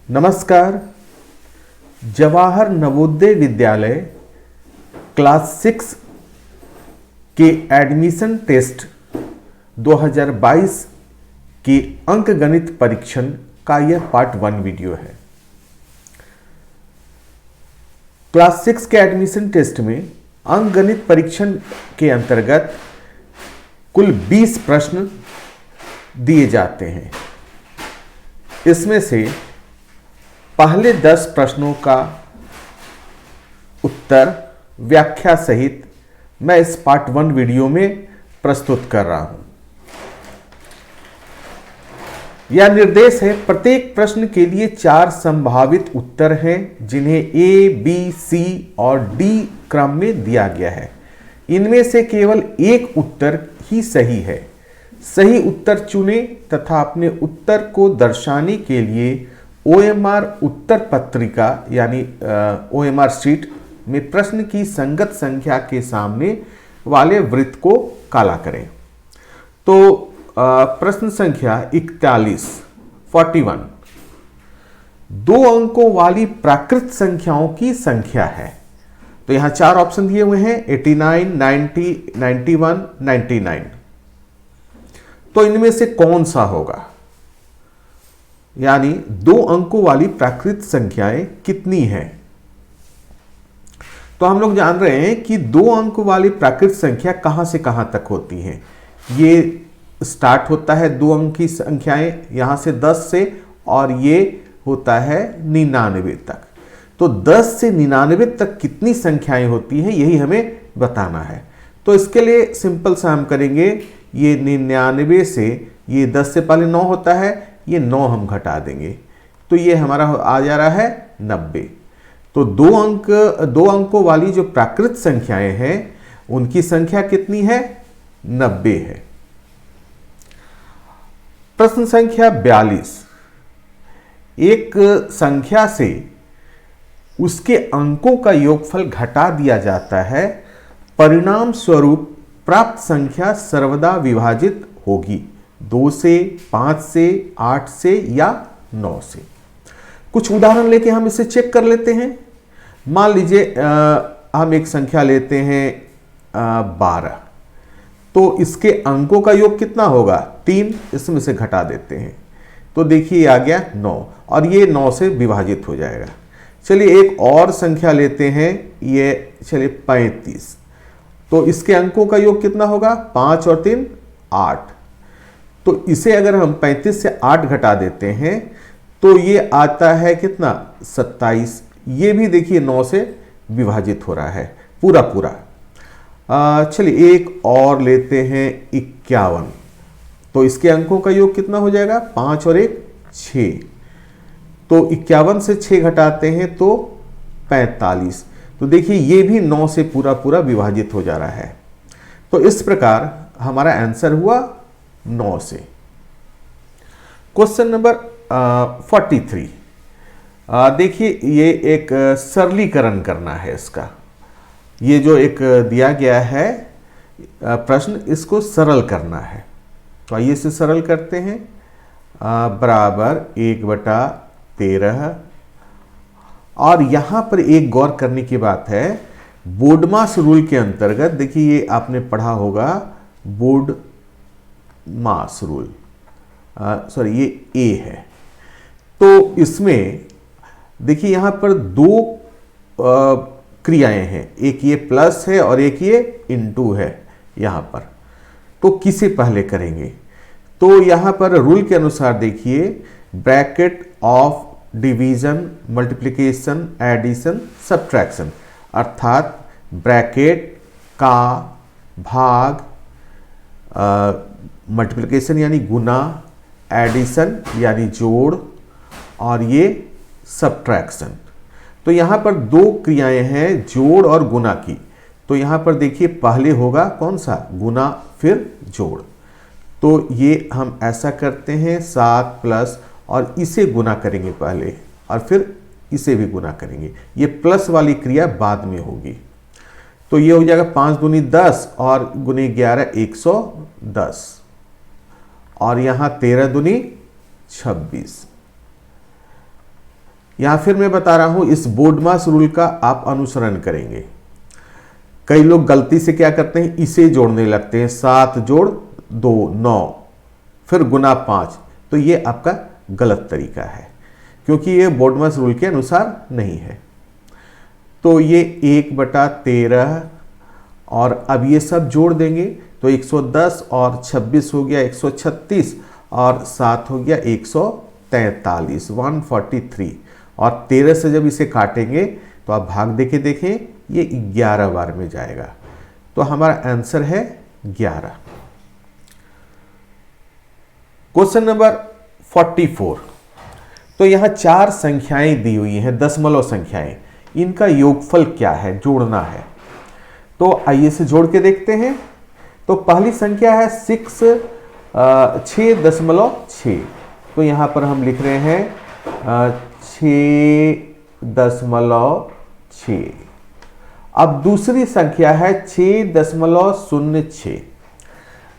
नमस्कार। जवाहर नवोदय विद्यालय क्लास 6 के admission test 2022 के अंकगणित परीक्षण का यह पार्ट 1 वीडियो है। क्लास 6 के एडमिशन टेस्ट में अंकगणित परीक्षण के अंतर्गत कुल 20 प्रश्न दिए जाते हैं। इसमें से पहले 10 प्रश्नों का उत्तर व्याख्या सहित मैं इस पार्ट 1 वीडियो में प्रस्तुत कर रहा हूं। यह निर्देश है, प्रत्येक प्रश्न के लिए 4 संभावित उत्तर हैं जिन्हें ए, बी, सी और डी क्रम में दिया गया है। इनमें से केवल एक उत्तर ही सही है। सही उत्तर चुनें तथा अपने उत्तर को दर्शाने के लिए OMR उत्तर पत्रिका यानी OMR शीट में प्रश्न की संगत संख्या के सामने वाले वृत्त को काला करें। तो प्रश्न संख्या 41 2 अंकों वाली प्राकृत संख्याओं की संख्या है। तो यहां 4 ऑप्शन दिए हुए हैं 89, 90, 91, 99। तो इनमें से कौन सा होगा, यानी 2 अंकों वाली प्राकृत संख्याएं कितनी हैं? तो हम लोग जान रहे हैं कि 2 अंक वाली प्राकृत संख्या कहां से कहां तक होती हैं। ये स्टार्ट होता है 2 अंक की संख्याएं यहां से 10 से, और ये होता है 99 तक। तो 10 से 99 तक कितनी संख्याएं होती हैं यही हमें बताना है। तो इसके लिए सिंपल सा हम करेंगे, ये 99 से ये 10 से पहले 9 होता है, ये 9 हम घटा देंगे तो ये हमारा आ जा रहा है 90। तो 2 अंकों वाली जो प्राकृत संख्याएं हैं उनकी संख्या कितनी है? 90 है। प्रश्न संख्या 42 एक संख्या से उसके अंकों का योगफल घटा दिया जाता है, परिणाम स्वरूप प्राप्त संख्या सर्वदा विभाजित होगी 2 से, 5 से, 8 से या 9 से। कुछ उदाहरण लेके हम इसे चेक कर लेते हैं। मान लीजिए हम एक संख्या लेते हैं 12, तो इसके अंकों का योग कितना होगा? 3, इसमें से घटा देते हैं तो देखिए आ गया 9, और ये 9 से विभाजित हो जाएगा। चलिए एक और संख्या लेते हैं, ये चलिए 35, तो इसके अंकों का योग कितना होगा? 5 और 3 8। तो इसे अगर हम 35 से 8 घटा देते हैं तो ये आता है कितना? 27। ये भी देखिए 9 से विभाजित हो रहा है पूरा पूरा। चलिए एक और लेते हैं 51, तो इसके अंकों का योग कितना हो जाएगा? 5 और 1 6। तो 51 से 6 घटाते हैं तो 45। तो देखिए ये भी 9 से पूरा पूरा विभाजित हो जा रहा है। तो इस प्रकार हमारा आंसर हुआ 9 से। क्वेश्चन नंबर 43 देखिए, ये एक सरलीकरण करना है इसका। ये जो एक दिया गया है प्रश्न, इसको सरल करना है। तो आइए इसे सरल करते हैं। बराबर 1/13, और यहां पर एक गौर करने की बात है, बोर्डमास रूल के अंतर्गत देखिए ये आपने पढ़ा होगा बोर्ड मास रूल, सॉरी ये ए है। तो इसमें देखिए यहां पर 2 क्रियाएं हैं, एक ये प्लस है और एक ये इनटू है यहां पर। तो किसे पहले करेंगे? तो यहां पर रूल के अनुसार देखिए bracket of division, multiplication, addition, subtraction, अर्थात ब्रैकेट का भाग, मल्टीप्लिकेशन यानी गुना, एडिशन यानी जोड़, और ये सब्ट्रैक्शन। तो यहां पर 2 क्रियाएं हैं जोड़ और गुना की। तो यहां पर देखिए पहले होगा कौन सा? गुना, फिर जोड़। तो ये हम ऐसा करते हैं 7 प्लस, और इसे गुना करेंगे पहले और फिर इसे भी गुना करेंगे। ये प्लस वाली क्रिया बाद में होगी। तो ये हो जाएगा 5 दूनी 10 और गुने 11 110, और यहां 13 दूनी 26। यहां फिर मैं बता रहा हूं, इस बोडमास रूल का आप अनुसरण करेंगे। कई लोग गलती से क्या करते हैं, इसे जोड़ने लगते हैं, 7 जोड़ 2 9 फिर गुना 5। तो ये आपका गलत तरीका है, क्योंकि ये बोडमास रूल के अनुसार नहीं है। तो ये 1/13 और अब ये सब जोड़ देंगे तो 110 और 26 हो गया 136 और 7 हो गया 143, 143। और 13 से जब इसे काटेंगे तो आप भाग देके देखें, ये 11 बार में जाएगा। तो हमारा आंसर है 11। Question number 44। तो यहां 4 संख्याएं दी हुई हैं, दशमलव संख्याएं। इनका योगफल क्या है, जोड़ना है। तो आइए इसे जोड़ के देखते हैं। तो पहली संख्या है 6.6। तो यहां पर हम लिख रहे हैं 6.6। अब दूसरी संख्या है 6.06।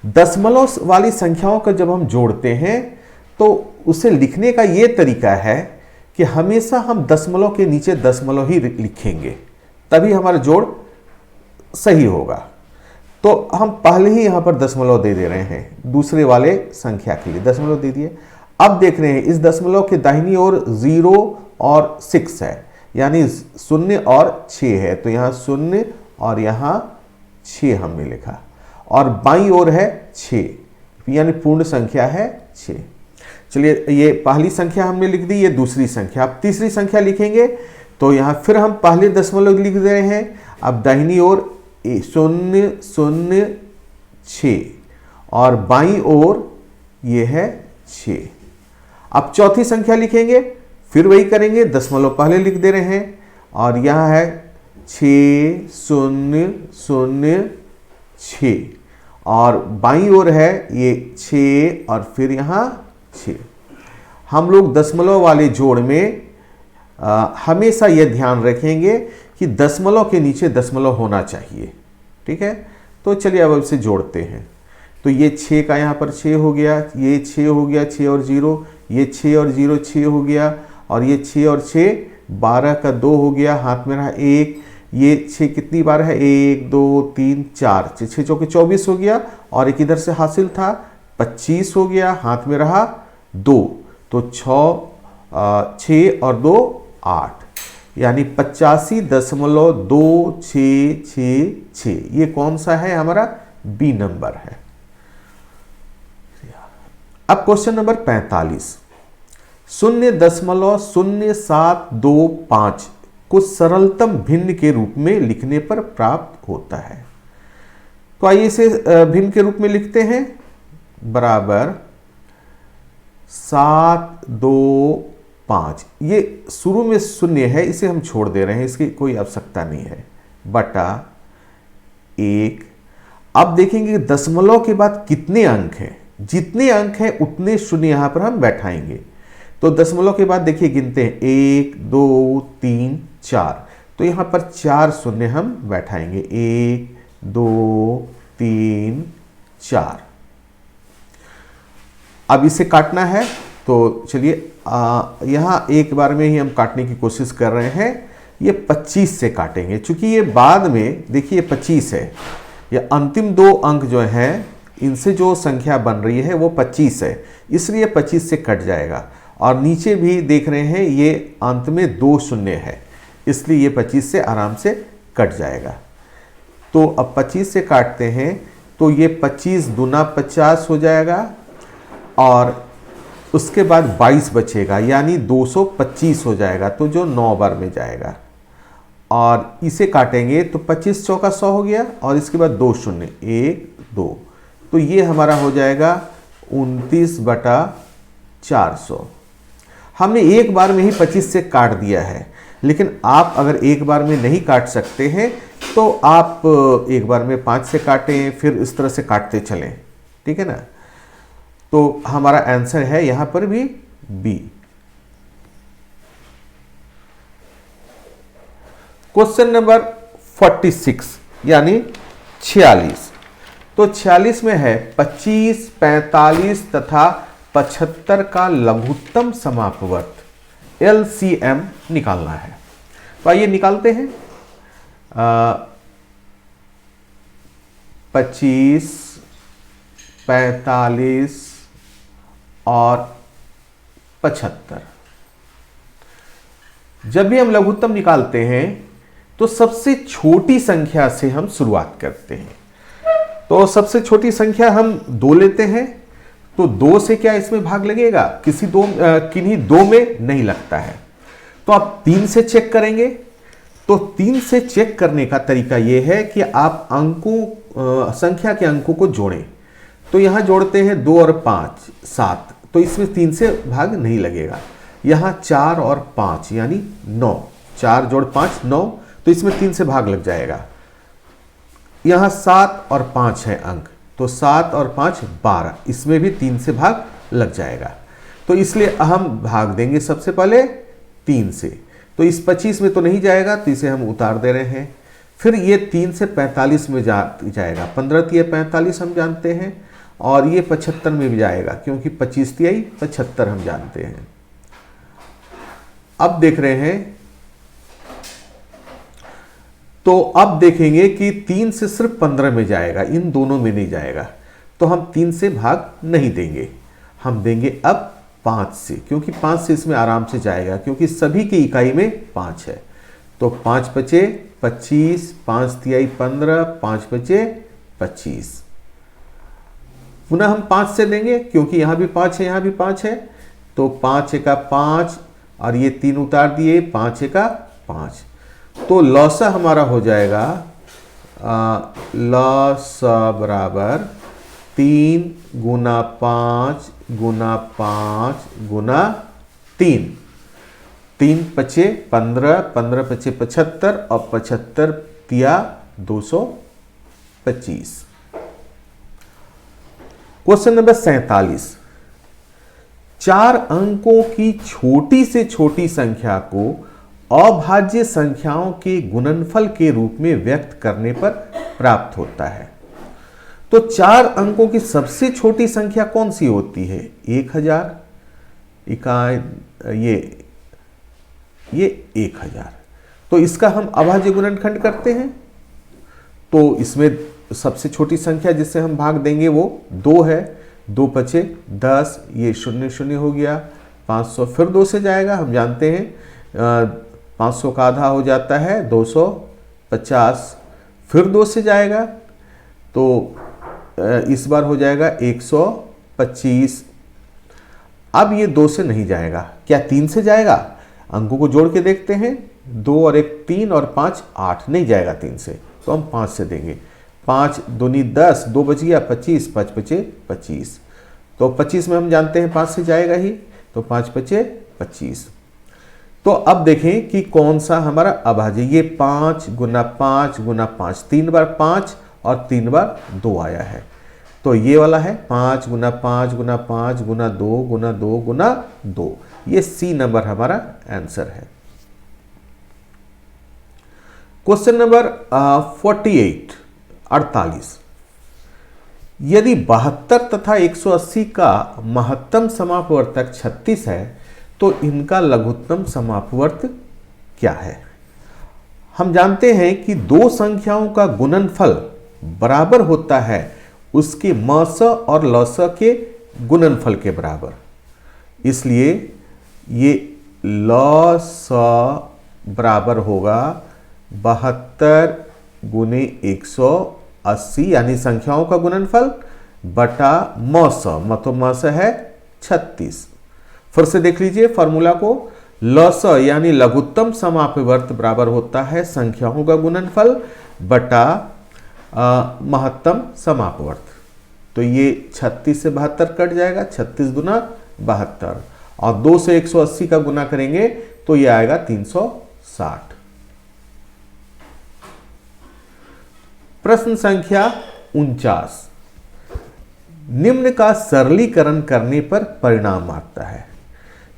दशमलव वाली संख्याओं का जब हम जोड़ते हैं तो उसे लिखने का यह तरीका है कि हमेशा हम दशमलव के नीचे दशमलव ही लिखेंगे, तभी हमारा जोड़ सही होगा। तो हम पहले ही यहां पर दशमलव दे रहे हैं, दूसरे वाले संख्या के लिए दशमलव दे दिए। अब देख रहे हैं इस दशमलव के दाहिनी ओर 0 और 6 है, यानी 0 और 6 है। तो यहां 0 और यहां 6 हमने लिखा, और बाईं ओर है 6, यानी पूर्ण संख्या है 6। चलिए, ये पहली संख्या हमने लिख दी, ये दूसरी संख्या। अब तीसरी संख्या लिखेंगे तो यहां फिर हम पहले दशमलव लिख दे रहे हैं। अब दाहिनी ओर 006 और बाईं ओर ये है 6। अब चौथी संख्या लिखेंगे, फिर वही करेंगे, दशमलव पहले लिख दे रहे हैं, और यहां है 6006 और बाईं ओर है ये 6 और फिर यहां 6। हम लोग दशमलव वाले जोड़ में हमेशा यह ध्यान रखेंगे कि दशमलव के नीचे दशमलव होना चाहिए। ठीक है, तो चलिए अब इसे जोड़ते हैं। तो ये 6 का यहाँ पर 6 हो गया, ये 6 हो गया, 6 और 0, ये 6 और 0 6 हो गया, और ये 6 और 6 12 का 2 हो गया, हाथ में रहा 1। ये 6 कितनी बार है, 1 2 3 4, 6 चौके 24 हो गया, और एक इधर से हासिल था 25 हो गया, हाथ में रहा 2। तो 6 और 2 8, यानी 85.2666। ये कौन सा है, हमारा बी नंबर है। अब क्वेश्चन नंबर 45। 0.0725 को सरलतम भिन्न के रूप में लिखने पर प्राप्त होता है। तो आइए इसे भिन्न के रूप में लिखते हैं, बराबर 725। ये शुरू में 0 है, इसे हम छोड़ दे रहे हैं, इसकी कोई आवश्यकता नहीं है, बटा 1। अब देखेंगे दशमलव के बाद कितने अंक हैं, जितने अंक हैं उतने शून्य यहां पर हम बैठाएंगे। तो दशमलव के बाद देखिए गिनते हैं 1 2 3 4, तो यहां पर 4 शून्य हम बैठाएंगे, 1 2 3 4। अब इसे काटना है, तो चलिए यहाँ एक बार में ही हम काटने की कोशिश कर रहे हैं। ये 25 से काटेंगे, चूंकि ये बाद में देखिए 25 है, ये अंतिम 2 अंक जो हैं इनसे जो संख्या बन रही है वो 25 है, इसलिए 25 से कट जाएगा। और नीचे भी देख रहे हैं ये अंत में 2 शून्य है, इसलिए ये 25 से आराम से कट जाएगा। तो अब 25 से काटते हैं, तो ये 25 दूना 50 हो जाएगा, और उसके बाद 22 बचेगा, यानी 225 हो जाएगा, तो जो 9 बार में जाएगा। और इसे काटेंगे तो 25 चौका 100 हो गया, और इसके बाद 2 शून्य 1 2, तो ये हमारा हो जाएगा 29/400। हमने एक बार में ही 25 से काट दिया है, लेकिन आप अगर एक बार में नहीं काट सकते हैं तो आप एक बार में 5 से काटें, फिर इस तरह से काटते चलें। ठीक है ना, तो हमारा आंसर है यहां पर भी बी। क्वेश्चन नंबर 46 यानी 46। तो 46 में है 25, 45 तथा 75 का लघुत्तम समापवर्त LCM निकालना है। तो आइए निकालते हैं। 25, 45 और 75। जब भी हम लघुत्तम निकालते हैं तो सबसे छोटी संख्या से हम शुरुआत करते हैं। तो सबसे छोटी संख्या हम 2 लेते हैं। तो 2 से क्या इसमें भाग लगेगा? किन्हीं दो में नहीं लगता है। तो आप 3 से चेक करेंगे। तो 3 से चेक करने का तरीका यह है कि आप संख्या के अंकों को जोड़ें। तो यहां जोड़ते हैं 2 और 5 7, तो इसमें 3 से भाग नहीं लगेगा। यहां 4 और 5 यानी 9, 4 जोड़ 5 9, तो इसमें 3 से भाग लग जाएगा। यहां 7 और 5 है अंक, तो 7 और 5 12, इसमें भी 3 से भाग लग जाएगा। तो इसलिए हम भाग देंगे सबसे पहले 3 से। तो इस 25 में तो नहीं जाएगा, तो इसे हम उतार दे रहे हैं। फिर ये 3 से 45 में जाएगा। 15 तिया 45 हम जानते हैं, और ये 75 में भी जाएगा, क्योंकि 25 तिहाई 75 हम जानते हैं। अब देख रहे हैं, तो अब देखेंगे कि 3 से सिर्फ 15 में जाएगा, इन दोनों में नहीं जाएगा। तो हम 3 से भाग नहीं देंगे, हम देंगे अब 5 से, क्योंकि 5 से इसमें आराम से जाएगा, क्योंकि सभी की इकाई में 5 है। तो 5 बचे 25, 5 तिहाई 15, 5 बचे 25। पुनः हम 5 से देंगे, क्योंकि यहां भी 5 है, यहां भी 5 है। तो 5 एका 5, और ये 3 उतार दिए, 5 एका 5। तो लौसा हमारा हो जाएगा लौसा बराबर 3 गुना 5 गुना 5 गुना 3। 3 पचे 15, 15 पचे 75, और 75 तिया 225। Question number 47। 4 अंकों की छोटी से छोटी संख्या को अभाज्य संख्याओं के गुणनफल के रूप में व्यक्त करने पर प्राप्त होता है। तो 4 अंकों की सबसे छोटी संख्या कौन सी होती है? 1000 इकाई, ये 1000। तो इसका हम अभाज्य गुणनखंड करते हैं। तो इसमें सबसे छोटी संख्या जिससे हम भाग देंगे वो 2 है। 2 पचे 10, ये 0 0 हो गया। 500 फिर 2 से जाएगा, हम जानते हैं 500 का आधा हो जाता है 250। फिर 2 से जाएगा, तो इस बार हो जाएगा 125। अब ये 2 से नहीं जाएगा, क्या 3 से जाएगा? अंकों को जोड़ के देखते हैं। 2 और 1 3, और 5 8, नहीं जाएगा 3 से, तो हम 5 से देंगे। 5 दूनी 10, 2 बच गया 25, 5 बचे 25। तो 25 में हम जानते हैं 5 से जाएगा ही, तो 5 बचे 25। तो अब देखें कि कौन सा हमारा अभाज्य। ये 5 गुना 5 गुना 5, 3 बार 5 और 3 बार 2 आया है। तो ये वाला है 5 गुना 5 गुना 5 गुना 2 गुना 2 गुना 2। ये सी नंबर हमारा आंसर है। Question number 48। यदि 72 तथा 180 का महत्तम समापवर्तक 36 है, तो इनका लघुत्तम समापवर्त क्या है? हम जानते हैं कि 2 संख्याओं का गुणनफल बराबर होता है उसके मस और लस के गुणनफल के बराबर। इसलिए ये लस बराबर होगा 72 गुने 180, यानी संख्याओं का गुणनफल, बटा मस, मस है 36। फिर से देख लीजिए फॉर्मूला को। लस यानी लघुत्तम समापवर्त बराबर होता है संख्याओं का गुणनफल बटा महत्तम समापवर्त। तो ये 36 से 72 कट जाएगा, 36 गुना 72, और 2 से 180 का गुना करेंगे तो ये आएगा 360। प्रश्न संख्या 49। निम्न का सरलीकरण करने पर परिणाम आता है।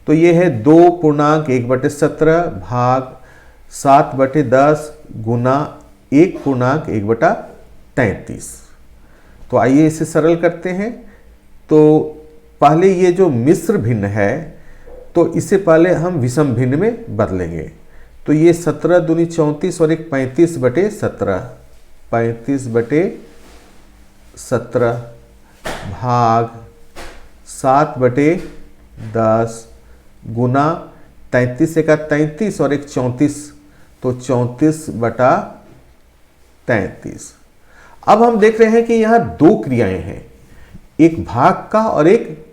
तो ये है 2.1/17 भाग 7/10 गुना 1.1/33। तो आइए इसे सरल करते हैं। तो पहले ये जो मिश्र भिन्न है, तो इससे पहले हम विषम भिन्न में बदलेंगे। तो ये 17 दूनी 34 और एक 35/17, 35/17 भाग 7/10 गुना 33 एका 33 और एक 34, तो 34/33। अब हम देख रहे हैं कि यहाँ दो क्रियाएं हैं, एक भाग का और एक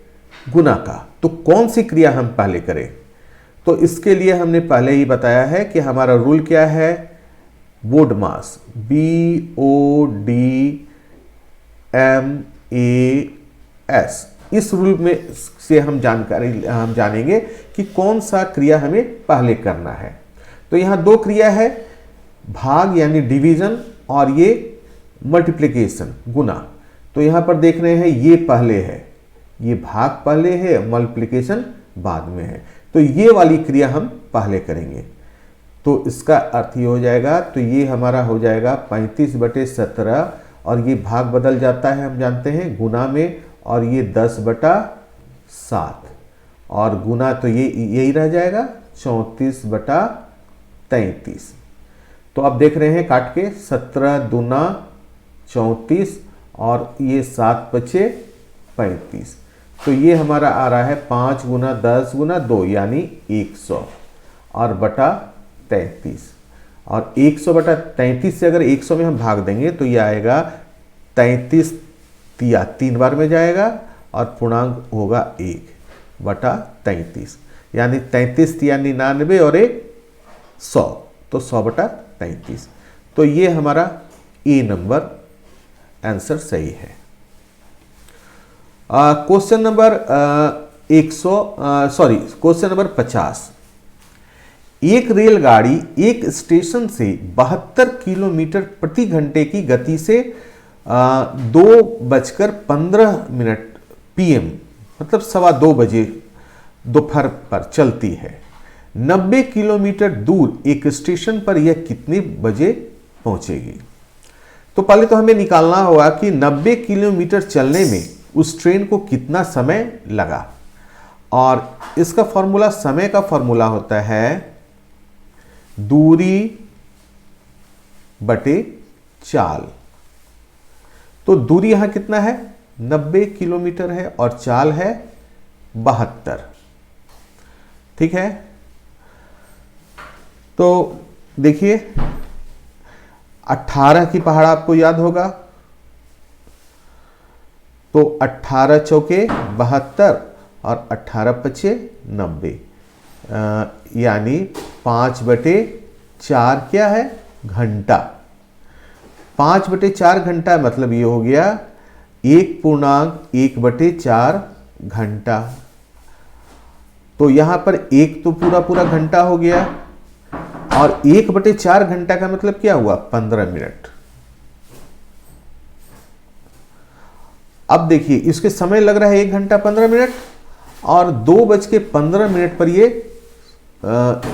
गुना का। तो कौन सी क्रिया हम पहले करें? तो इसके लिए हमने पहले ही बताया है कि हमारा रूल क्या है, BODMAS, BODMAS। इस रूल में से हम जानेंगे कि कौन सा क्रिया हमें पहले करना है। तो यहाँ दो क्रिया है, भाग यानी डिवीजन और ये मल्टीप्लिकेशन गुना। तो यहाँ पर देख रहे हैं ये पहले है, ये भाग पहले है, मल्टीप्लिकेशन बाद में है। तो ये वाली क्रिया हम पहले करेंगे। तो इसका अर्थ ये हो जाएगा, तो ये हमारा हो जाएगा 35/17 और ये भाग बदल जाता है हम जानते हैं गुना में, और ये 10/7 और गुना तो ये यही रह जाएगा 34/33। तो अब देख रहे हैं काट के 17 दूना 34 और ये 7×5 35। तो ये हमारा आ रहा है 5 गुना 10 गुना 2 यानी 100 और बटा 33। और 100/33 से अगर 100 में हम भाग देंगे तो ये आएगा 33 तिया 3 बार में जाएगा और पूर्णांक होगा 1/33 यानी 33 तिया 99 और 100, तो 100/33। तो ये हमारा ए नंबर आंसर सही है। Question number 50। एक रेलगाड़ी एक स्टेशन से 72 किलोमीटर प्रति घंटे की गति से 2:15 PM मतलब 2:15 बजे दोपहर पर चलती है। 90 किलोमीटर दूर एक स्टेशन पर यह कितने बजे पहुंचेगी? तो पहले तो हमें निकालना होगा कि 90 किलोमीटर चलने में उस ट्रेन को कितना समय लगा, और इसका फॉर्मूला, समय का फॉर्मूला होता है दूरी बटे चाल। तो दूरी यहां कितना है, 90 किलोमीटर है और चाल है 72। ठीक है, तो देखिए 18 की पहाड़ आपको याद होगा, तो 18 चौके 72 और 18 पचे 90, यानी 5/4 क्या है, घंटा। 5/4 घंटा मतलब ये हो गया 1.1/4 घंटा। तो यहां पर एक तो पूरा घंटा हो गया, और 1/4 घंटा का मतलब क्या हुआ, 15 मिनट। अब देखिए इसके समय लग रहा है 1 घंटा 15 मिनट, और 2:15 पर ये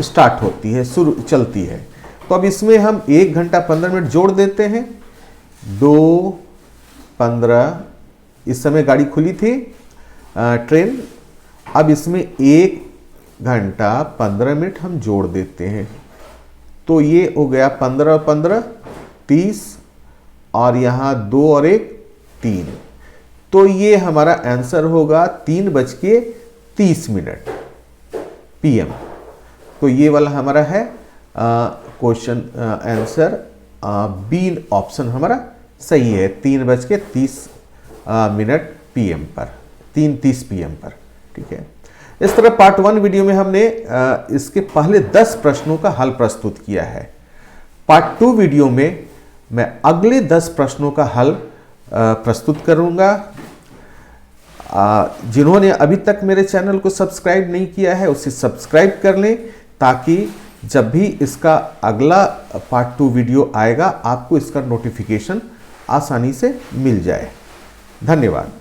स्टार्ट होती है, चलती है। तो अब इसमें हम 1 घंटा 15 मिनट जोड़ देते हैं, 2:15, इस समय गाड़ी खुली थी ट्रेन। अब इसमें 1 घंटा 15 मिनट हम जोड़ देते हैं, तो ये हो गया 15 और 15 30, और यहाँ 2 और 1 3। तो ये हमारा आंसर होगा 3:30 PM। तो ये वाला हमारा है क्वेश्चन आंसर बी ऑप्शन हमारा सही है, 3:30 PM पर, 3:30 PM पर। ठीक है, इस तरह पार्ट 1 वीडियो में हमने इसके पहले 10 प्रश्नों का हल प्रस्तुत किया है। पार्ट 2 वीडियो में मैं अगले 10 प्रश्नों का हल प्रस्तुत करूंगा। जिन्होंने अभी तक मेरे चैनल को सब्सक्राइब नहीं किया है उसे सब्सक्राइब कर लें, ताकि जब भी इसका अगला पार्ट 2 वीडियो आएगा आपको इसका नोटिफिकेशन आसानी से मिल जाए। धन्यवाद।